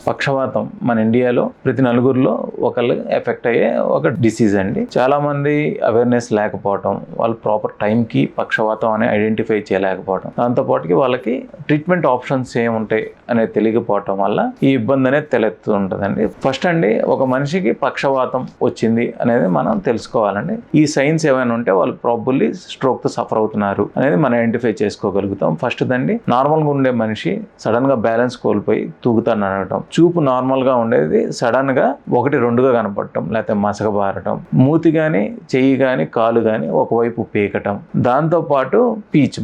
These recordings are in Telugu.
పక్షవాతం మన ఇండియాలో ప్రతి నలుగురిలో ఒకళ్ళు ఎఫెక్ట్ అయ్యే ఒక డిసీజ్ అండి. చాలా మంది అవేర్నెస్ లేకపోవటం, వాళ్ళు ప్రాపర్ టైంకి పక్షవాతం అని ఐడెంటిఫై చేయలేకపోవడం, దాంతోపాటుకి వాళ్ళకి ట్రీట్మెంట్ ఆప్షన్స్ ఏముంటాయి అనేది తెలియకపోవటం వల్ల ఈ ఇబ్బంది అనేది తలెత్తు ఉంటుందండి. ఫస్ట్ అండి, ఒక మనిషికి పక్షవాతం వచ్చింది అనేది మనం తెలుసుకోవాలండి. ఈ సైన్స్ ఏమైనా ఉంటే వాళ్ళు ప్రాబబ్లీ స్ట్రోక్తో సఫర్ అవుతున్నారు అనేది మనం ఐడెంటిఫై చేసుకోగలుగుతాం. ఫస్ట్ దండి, నార్మల్గా ఉండే మనిషి సడన్గా బ్యాలెన్స్ కోల్పోయి తూగుతాను అనడం, చూపు నార్మల్గా ఉండేది సడన్గా 1-2గా కనపడటం, లేకపోతే మసకబారటం, మూతి కానీ చెయ్యి కానీ కాలు కానీ ఒకవైపు పీకటం, దాంతోపాటు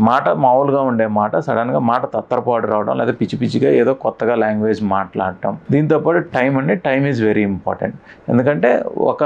మాట మామూలుగా ఉండే మాట సడన్గా మాట తత్తరపాటు రావడం, లేదా పిచ్చి పిచ్చిగా ఏదో కొత్తగా లాంగ్వేజ్ మాట్లాడటం. దీంతోపాటు టైం ఈజ్ వెరీ ఇంపార్టెంట్. ఎందుకంటే ఒక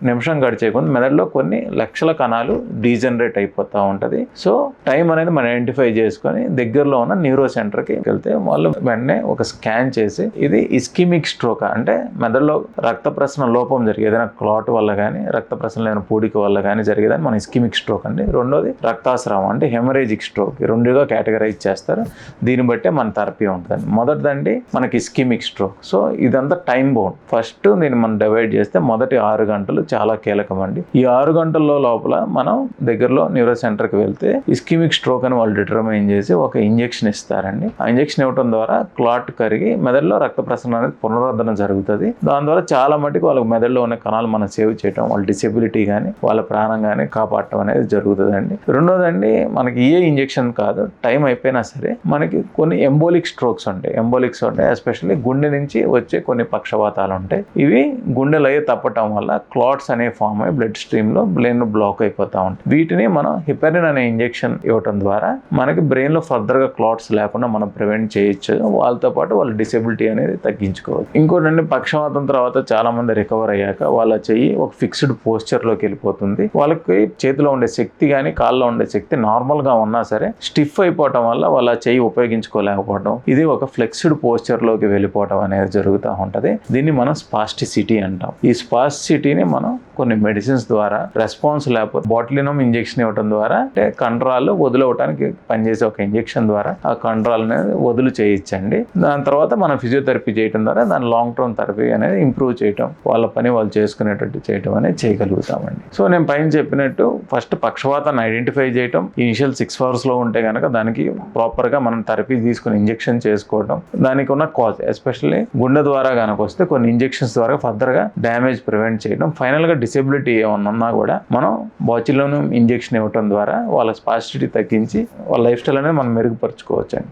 నిమిషం గడిచేయకుండా మెదడులో కొన్ని లక్షల కణాలు డీజనరేట్ అయిపోతూ ఉంటుంది. సో టైం అనేది మనం ఐడెంటిఫై చేసుకొని దగ్గరలో ఉన్న న్యూరో సెంటర్కి వెళ్తే వాళ్ళు వెంటనే ఒక స్కాన్ చేసి ఇది ఇస్కిమిక్ స్ట్రోక్ అంటే మెదడులో రక్త ప్రసరణ లోపం జరిగే ఏదైనా క్లాట్ వల్ల కానీ రక్త ప్రసరణ లేని పూడిక వల్ల కానీ జరిగేదని మనం ఇస్కిమిక్ స్ట్రోక్ అండి. రెండోది రక్తాస్రావం అంటే హెమరేజిక్ స్ట్రోక్, రెండుగా కేటగరైజ్ చేస్తారు. దీన్ని బట్టే మన థెరపీ ఉంటుంది. మొదటిదండి మనకి ఇస్కిమిక్ స్ట్రోక్. సో ఇదంతా టైం బౌండ్. ఫస్ట్ దీన్ని మనం డివైడ్ చేస్తే మొదటి 6 గంటలు చాలా కీలకం అండి. ఈ 6 గంటల్లో లోపల మనం దగ్గరలో న్యూరో సెంటర్కి వెళ్తే ఇస్కిమిక్ స్ట్రోక్ అని వాళ్ళు డిటర్మైన్ చేసి ఒక ఇంజెక్షన్ ఇస్తారండి. ఆ ఇంజెక్షన్ ఇవ్వడం ద్వారా క్లాట్ కరిగి మెదడులో రక్త ప్రసరణ అనేది పునరుద్ధరణ జరుగుతుంది. దాని ద్వారా చాలా మటుకు వాళ్ళకి మెదడులో ఉన్న కణాలు మనం సేవ్ చేయడం, వాళ్ళ డిసెబిలిటీ కానీ వాళ్ళ ప్రాణం కానీ కాపాడటం అనేది జరుగుతుందండి. రెండోదండి, మనకి ఏ ఇంజెక్షన్ కాదు, టైం అయిపోయినా సరే మనకి కొన్ని ఎంబోలిక్ స్ట్రోక్స్ ఉంటాయి. ఎంబోలిక్స్ ఉంటాయి ఎస్పెషల్లీ గుండె నుంచి వచ్చే కొన్ని పక్షవాతాలు ఉంటాయి. ఇవి గుండెలో తప్పటం వల్ల క్లాట్స్ అనే ఫామ్ అయ్యి బ్లడ్ స్ట్రీమ్ లో బ్రెయిన్ బ్లాక్ అయిపోతా ఉంటాయి. వీటిని మనం హిపెరిన్ అనే ఇంజెక్షన్ ఇవ్వటం ద్వారా మనకి బ్రెయిన్ లో ఫర్దర్ గా క్లాట్స్ లేకుండా మనం ప్రివెంట్ చేయొచ్చు. వాళ్ళతో పాటు వాళ్ళ డిసెబిలిటీ అనేది తగ్గించుకోవచ్చు. ఇంకోటండి, పక్షవాతం తర్వాత చాలా మంది రికవర్ అయ్యాక వాళ్ళ చెయ్యి ఒక ఫిక్స్డ్ పోస్చర్ లోకి వెళ్ళిపోతుంది. వాళ్ళకి చేతిలో ఉండే శక్తి కానీ కాల్లో ఉండే శక్తి నార్మల్ గా ఉన్నా సరే స్టిఫ్ అయిపోవటం వల్ల వాళ్ళ చెయ్యి ఉపయోగించుకోలేకపోవడం, ఇది ఒక ఫ్లెక్స్డ్ పోస్చర్ లోకి వెళ్ళిపోవడం అనేది జరుగుతూ ఉంటది. దీన్ని మనం స్పాస్టిసిటీ అంటాం. ఈ స్పాస్టిసిటీని మనం కొన్ని మెడిసిన్స్ ద్వారా రెస్పాన్స్ లేకపోతే బాటిలినం ఇంజెక్షన్ ఇవ్వడం ద్వారా అంటే కండరాలు వదిలవటానికి పనిచేసే ఒక ఇంజెక్షన్ ద్వారా ఆ కండరాలు అనేది వదులు చేయొచ్చండి. దాని తర్వాత మనం ఫిజియోథెరపీ చేయడం ద్వారా దాని లాంగ్ టర్మ్ థెరపీ అనేది ఇంప్రూవ్ చేయడం, వాళ్ళ పని వాళ్ళు చేసుకునేటట్టు చేయడం అనేది చేయగలుగుతామండి. సో నేను పైన చెప్పినట్టు ఫస్ట్ పక్షవాతాన్ని ఐడెంటిఫై చేయడం, ఇనిషియల్ 6 hours లో ఉంటే కనుక దానికి ప్రాపర్ గా మనం థెరపీ తీసుకుని ఇంజెక్షన్ చేసుకోవడం, దానికి ఉన్న కాజ్ ఎస్పెషల్లీ గుండె ద్వారా కనుక వస్తే కొన్ని ఇంజెక్షన్స్ ద్వారా ఫర్దర్ గా డ్యామేజ్ ప్రివెంట్ చేయడం, ఫైనల్ గా డిసెబిలిటీ ఏమన్నా ఉన్నా కూడా మనం బాటిలినం ఇంజెక్షన్ ఇవ్వడం ద్వారా వాళ్ళ స్పాస్టిసిటీ తగ్గించి వాళ్ళ లైఫ్ స్టైల్ అనేది మనం మెరుగుపరచుకోవచ్చు అండి.